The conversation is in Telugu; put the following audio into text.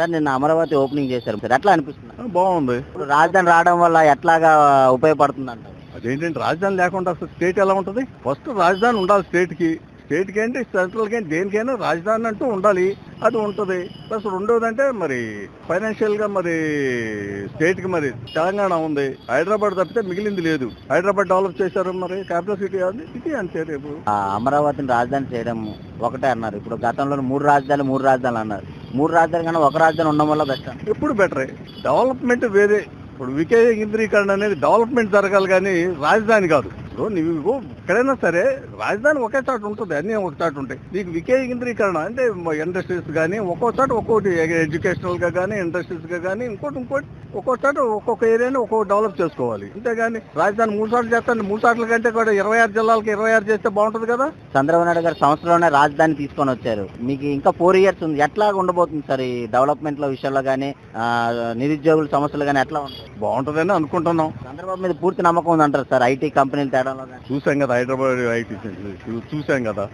సార్ నిన్న అమరావతి ఓపెనింగ్ చేశారు సార్, ఎట్లా అనిపిస్తుంది? బాగుంది. ఇప్పుడు రాజధాని రావడం వల్ల ఎట్లాగా ఉపయోగపడుతుంది అంటారు? అదేంటంటే రాజధాని లేకుండా అసలు స్టేట్ ఎలా ఉంటుంది? ఫస్ట్ రాజధాని ఉండాలి స్టేట్కి ఏంటి సెంట్రల్కి ఏంటి దేనికైనా రాజధాని అంటూ ఉండాలి, అది ఉంటుంది. ప్లస్ రెండోది అంటే మరి ఫైనాన్షియల్ గా మరి స్టేట్ కి మరి తెలంగాణ ఉంది, హైదరాబాద్ తప్పితే మిగిలింది లేదు. హైదరాబాద్ డెవలప్ చేశారు, మరి క్యాపిటల్ సిటీ అది ఇది అంతే. రేపు అమరావతిని రాజధాని చేయడం ఒకటే అన్నారు, ఇప్పుడు గతంలో మూడు రాజధానులు అన్నారు. మూడు రాజధాని కన్నా ఒక రాజధాని ఉండడం వల్ల బెస్ట్. ఎప్పుడు బెటరే, డెవలప్మెంట్ వేరే. ఇప్పుడు వికేంద్రీకరణ అనేది డెవలప్మెంట్ జరగాలి కానీ రాజధాని కాదు. ఇప్పుడు నువ్వు ఎక్కడైనా సరే రాజధాని ఒకే చోట ఉంటుంది, అన్ని ఒక చోట ఉంటాయి. నీకు వికేంద్రీకరణ అంటే ఇండస్ట్రీస్ కానీ ఒక్కో చోట ఒక్కోటి, ఎడ్యుకేషనల్ గా కానీ ఇండస్ట్రీస్ గా కానీ ఇంకోటి ఒక్కో చోట ఒక్కొక్క ఏరియాని ఒక్కొక్క డెవలప్ చేసుకోవాలి. అంతేగాని రాజధాని 3 సార్లు చేస్తాను, 3 సార్ల కంటే కూడా 26 జిల్లాలకు 26 చేస్తే బాగుంటుంది కదా. చంద్రబాబు నాయుడు గారు సంవత్సరంలోనే రాజధాని తీసుకొని వచ్చారు. మీకు ఇంకా 4 years ఉంది, ఎట్లా ఉండబోతుంది సార్ ఈ డెవలప్మెంట్ లో విషయాల్లో కానీ, నిరుద్యోగుల సమస్యలు కానీ ఎట్లా ఉంటుంది? బాగుంటుందని అనుకుంటున్నాం. చంద్రబాబు మీద పూర్తి నమ్మకం ఉంది అంటారు సార్, ఐటీ కంపెనీలు తేడాలో? చూసాం కదా, హైదరాబాద్ ఐటీ చూసాం కదా.